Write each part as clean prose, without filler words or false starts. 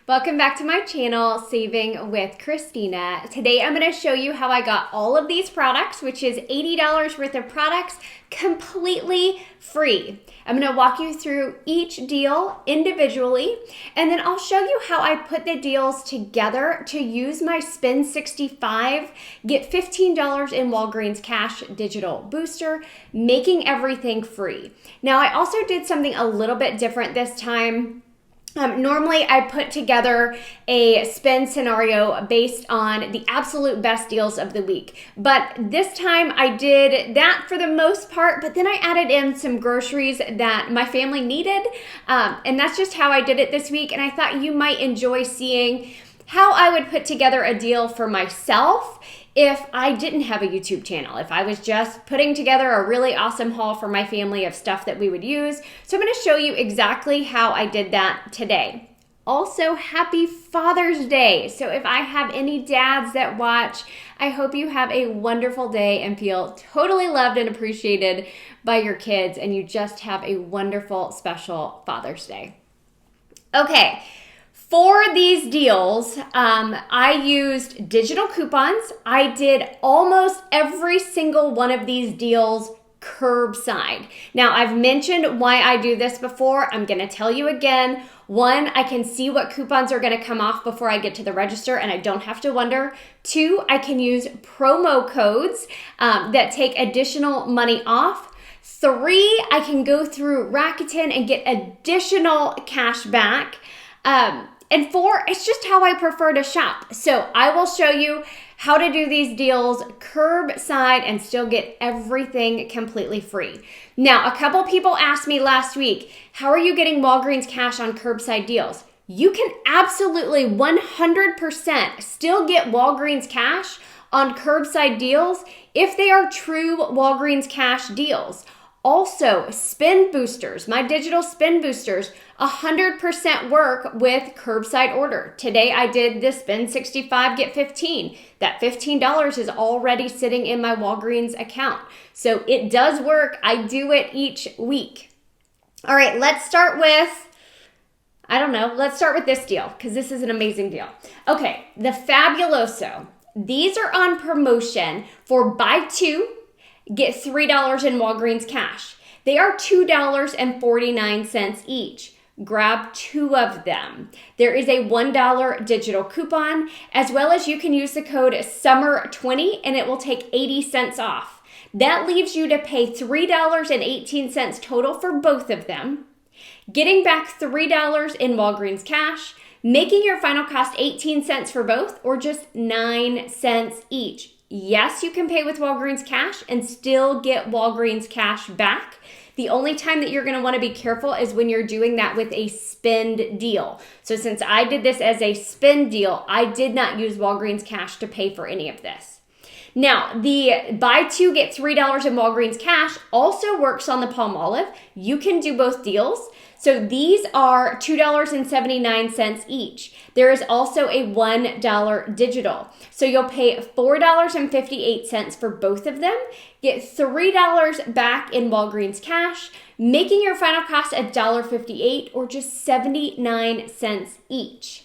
Welcome back to my channel, Saving with Christina. Today I'm going to show you how I got all of these products, which is $80 worth of products, completely free. I'm going to walk you through each deal individually, and then I'll show you how I put the deals together to use my Spend 65, get $15 in Walgreens Cash digital booster, making everything free. Now I also did something a little bit different this time. Normally I put together a spend scenario based on the absolute best deals of the week, but this time I did that for the most part, but then I added in some groceries that my family needed, and that's just how I did it this week. And I thought you might enjoy seeing how I would put together a deal for myself if I didn't have a YouTube channel, if I was just putting together a really awesome haul for my family of stuff that we would use. So I'm going to show you exactly how I did that today. Also, happy Father's Day. So if I have any dads that watch, I hope you have a wonderful day and feel totally loved and appreciated by your kids, and you just have a wonderful, special Father's Day. Okay. For these deals, I used digital coupons. I did almost every single one of these deals curbside. Now, I've mentioned why I do this before. I'm going to tell you again. One, I can see what coupons are going to come off before I get to the register, and I don't have to wonder. Two, I can use promo codes that take additional money off. Three, I can go through Rakuten and get additional cash back. And four, it's just how I prefer to shop. So I will show you how to do these deals curbside and still get everything completely free. Now, a couple people asked me last week, how are you getting Walgreens Cash on curbside deals? You can absolutely 100% still get Walgreens Cash on curbside deals if they are true Walgreens Cash deals. Also, spend boosters, my digital spend boosters, 100% work with curbside order. Today I did this spend 65, get 15. That $15 is already sitting in my Walgreens account. So it does work. I do it each week. All right, let's start with, let's start with this deal because this is an amazing deal. Okay, the Fabuloso. These are on promotion for buy two, get $3 in Walgreens Cash. They are $2.49 each. Grab two of them. There is a $1 digital coupon, as well as you can use the code SUMMER20 and it will take 80 cents off. That leaves you to pay $3.18 total for both of them, getting back $3 in Walgreens Cash, making your final cost 18 cents for both, or just 9 cents each. Yes, you can pay with Walgreens Cash and still get Walgreens Cash back. The only time that you're going to want to be careful is when you're doing that with a spend deal. So since I did this as a spend deal, I did not use Walgreens Cash to pay for any of this. Now, the buy two, get $3 in Walgreens Cash also works on the Palmolive. You can do both deals. So these are $2.79 each. There is also a $1 digital. So you'll pay $4.58 for both of them, get $3 back in Walgreens Cash, making your final cost $1.58 or just 79 cents each.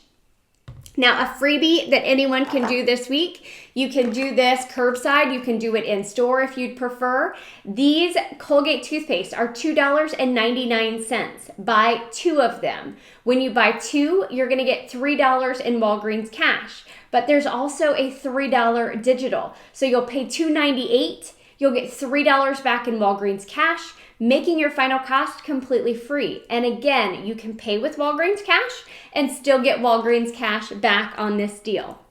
Now, a freebie that anyone can do this week, you can do this curbside, you can do it in store if you'd prefer. These Colgate toothpaste are $2.99. Buy two of them. When you buy two, you're going to get $3 in Walgreens Cash, but there's also a $3 digital. So you'll pay $2.98, you'll get $3 back in Walgreens Cash, making your final cost completely free. And again, you can pay with Walgreens Cash and still get Walgreens Cash back on this deal.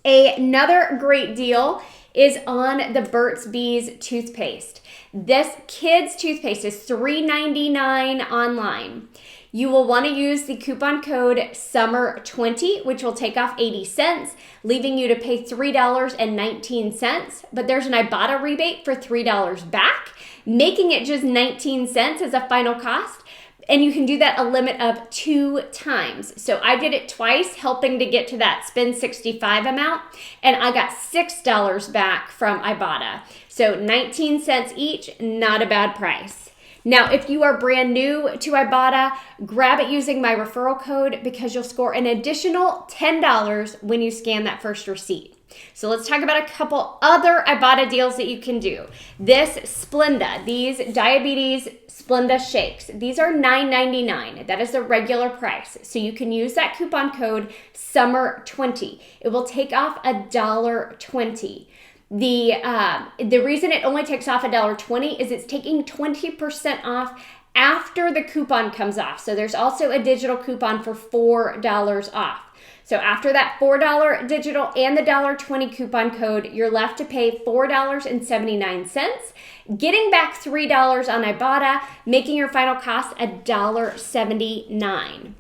Another great deal is on the Burt's Bees toothpaste. This kids toothpaste is $3.99 online. You will want to use the coupon code SUMMER20, which will take off 80 cents, leaving you to pay $3.19. But there's an Ibotta rebate for $3 back, making it just 19 cents as a final cost. And you can do that a limit of 2 times. So I did it twice, helping to get to that spend 65 amount, and I got $6 back from Ibotta. So 19 cents each, not a bad price. Now, if you are brand new to Ibotta, grab it using my referral code because you'll score an additional $10 when you scan that first receipt. So let's talk about a couple other Ibotta deals that you can do. This Splenda, these diabetes Splenda shakes, these are $9.99. That is the regular price. So you can use that coupon code SUMMER20. It will take off $1.20. The reason it only takes off $1.20 is it's taking 20% off after the coupon comes off. So there's also a digital coupon for $4 off. So after that $4 digital and the $1.20 coupon code, you're left to pay $4.79, getting back $3 on Ibotta, making your final cost $1.79.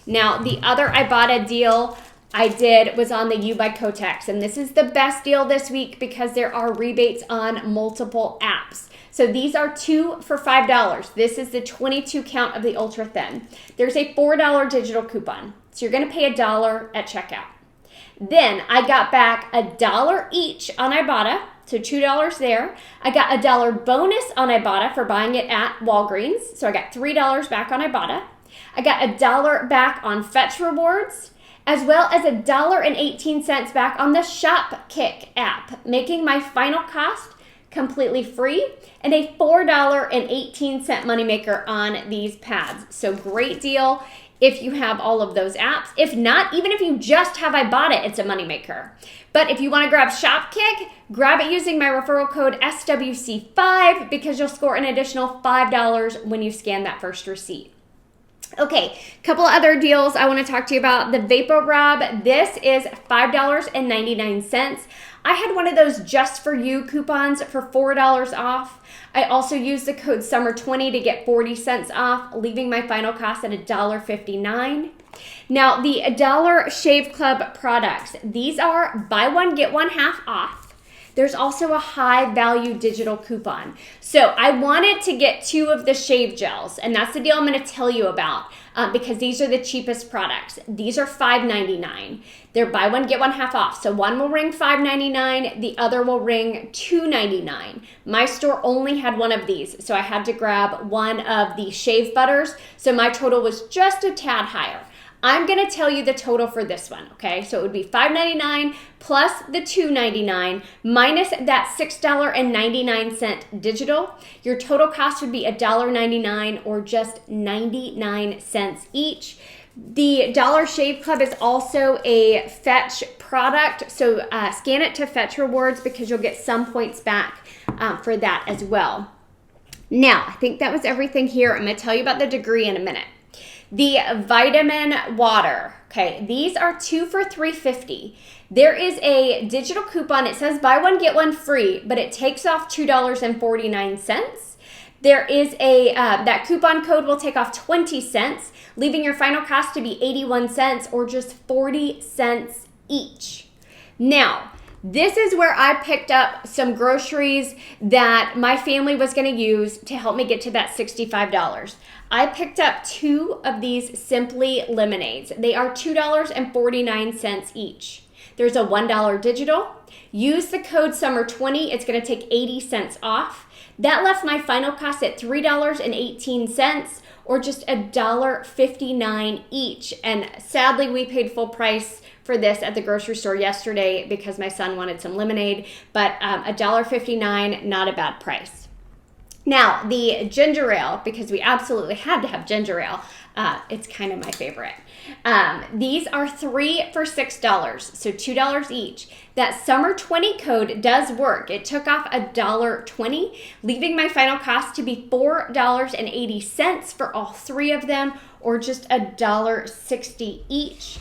Now, the other Ibotta deal I did was on the U by Kotex, and this is the best deal this week because there are rebates on multiple apps. So these are 2 for $5. This is the 22 count of the Ultra Thin. There's a $4 digital coupon. So you're going to pay $1 at checkout. Then I got back $1 each on Ibotta, so $2 there. I got $1 bonus on Ibotta for buying it at Walgreens, so I got $3 back on Ibotta. I got $1 back on Fetch Rewards, as well as $1.18 back on the ShopKick app, making my final cost completely free and a $4.18 moneymaker on these pads. So great deal if you have all of those apps. If not, even if you just have Ibotta, it's a moneymaker. But if you want to grab ShopKick, grab it using my referral code SWC5 because you'll score an additional $5 when you scan that first receipt. Okay, couple other deals I want to talk to you about. The VapoRub, this is $5.99. I had one of those Just For You coupons for $4 off. I also used the code SUMMER20 to get 40 cents off, leaving my final cost at $1.59. Now, the Dollar Shave Club products, these are buy one, get one half off. There's also a high value digital coupon. So I wanted to get 2 of the shave gels, and that's the deal I'm going to tell you about because these are the cheapest products. These are $5.99. They're buy one, get one half off. So one will ring $5.99, the other will ring $2.99. My store only had one of these, so I had to grab one of the shave butters. So my total was just a tad higher. I'm going to tell you the total for this one, okay? So it would be $5.99 plus the $2.99 minus that $6.99 digital. Your total cost would be $1.99 or just 99 cents each. The Dollar Shave Club is also a Fetch product, so scan it to Fetch Rewards because you'll get some points back for that as well. Now, I think that was everything here. I'm going to tell you about the degree in a minute. The vitamin water, okay, these are 2 for $3.50. There is a digital coupon. It says buy one, get one free, but it takes off $2.49. There is that coupon code will take off 20 cents, leaving your final cost to be 81 cents or just 40 cents each. Now, this is where I picked up some groceries that my family was going to use to help me get to that $65. I picked up 2 of these Simply Lemonades. They are $2.49 each. There's a $1 digital. Use the code SUMMER20. It's going to take 80 cents off. That left my final cost at $3.18 or just $1.59 each. And sadly, we paid full price for this at the grocery store yesterday because my son wanted some lemonade, but $1.59, not a bad price. Now, the ginger ale, because we absolutely had to have ginger ale, it's kind of my favorite. These are 3 for $6, so $2 each. That SUMMER20 code does work. It took off $1.20, leaving my final cost to be $4.80 for all 3 of them, or just $1.60 each.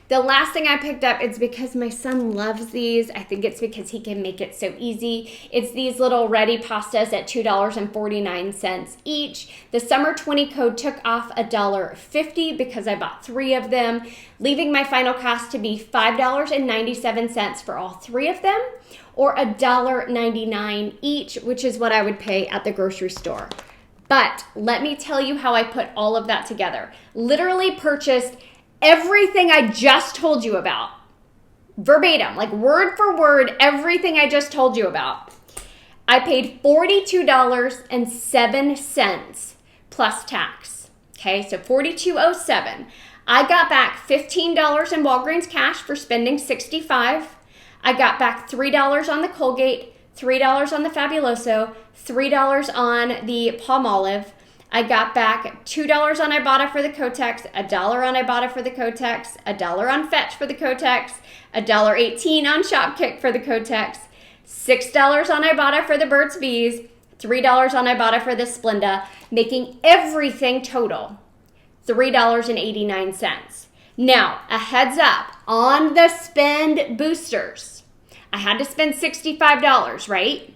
The last thing I picked up is because my son loves these. I think it's because he can make it so easy. It's these little ready pastas at $2.49 each. The SUMMER20 code took off $1.50 because I bought 3 of them, leaving my final cost to be $5.97 for all 3 of them, or $1.99 each, which is what I would pay at the grocery store. But let me tell you how I put all of that together. Literally purchased everything I just told you about, verbatim, like word for word, everything I just told you about. I paid $42.07 plus tax. Okay, so $42.07. I got back $15 in Walgreens Cash for spending $65. I got back $3 on the Colgate, $3 on the Fabuloso, $3 on the Palmolive. I got back $2 on Ibotta for the Kotex, $1 on Ibotta for the Kotex, $1 on Fetch for the Kotex, $1.18 on Shopkick for the Kotex, $6 on Ibotta for the Burt's Bees, $3 on Ibotta for the Splenda, making everything total $3.89. Now, a heads up on the spend boosters. I had to spend $65, right?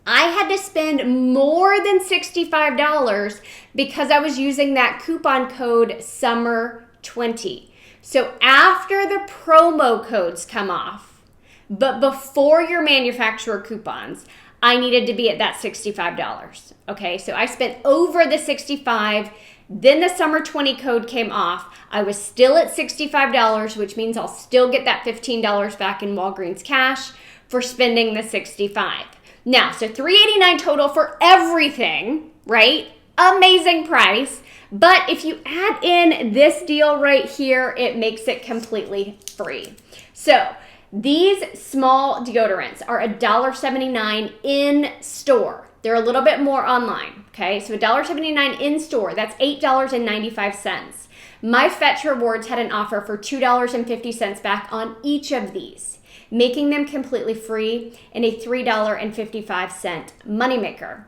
I had to spend more than $65 because I was using that coupon code SUMMER20. So after the promo codes come off, but before your manufacturer coupons, I needed to be at that $65. Okay, so I spent over the $65. Then the Summer 20 code came off. I was still at $65, which means I'll still get that $15 back in Walgreens Cash for spending the $65. Now, so $389 total for everything, right? Amazing price. But if you add in this deal right here, it makes it completely free. So these small deodorants are $1.79 in store. They're a little bit more online, okay? So $1.79 in store, that's $8.95. My Fetch Rewards had an offer for $2.50 back on each of these, making them completely free and a $3.55 moneymaker.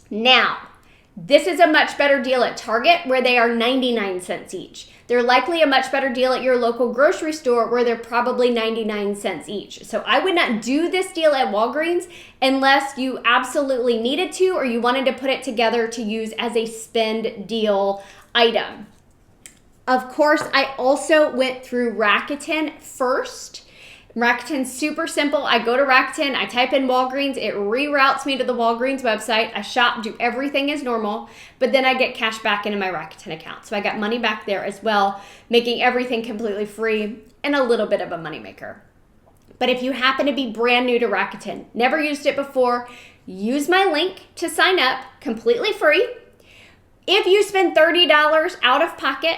Now, this is a much better deal at Target where they are 99 cents each. They're likely a much better deal at your local grocery store where they're probably 99 cents each. So I would not do this deal at Walgreens unless you absolutely needed to or you wanted to put it together to use as a spend deal item. Of course, I also went through Rakuten first. Rakuten's super simple. I go to Rakuten, I type in Walgreens, it reroutes me to the Walgreens website. I shop, do everything as normal, but then I get cash back into my Rakuten account. So I got money back there as well, making everything completely free and a little bit of a moneymaker. But if you happen to be brand new to Rakuten, never used it before, use my link to sign up, completely free. If you spend $30 out of pocket,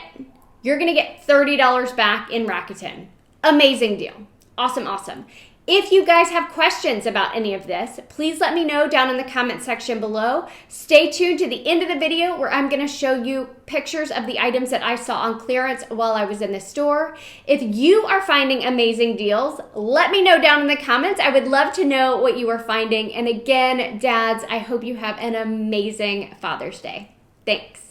you're gonna get $30 back in Rakuten. Amazing deal. Awesome, awesome. If you guys have questions about any of this, please let me know down in the comment section below. Stay tuned to the end of the video where I'm going to show you pictures of the items that I saw on clearance while I was in the store. If you are finding amazing deals, let me know down in the comments. I would love to know what you are finding. And again, dads, I hope you have an amazing Father's Day. Thanks.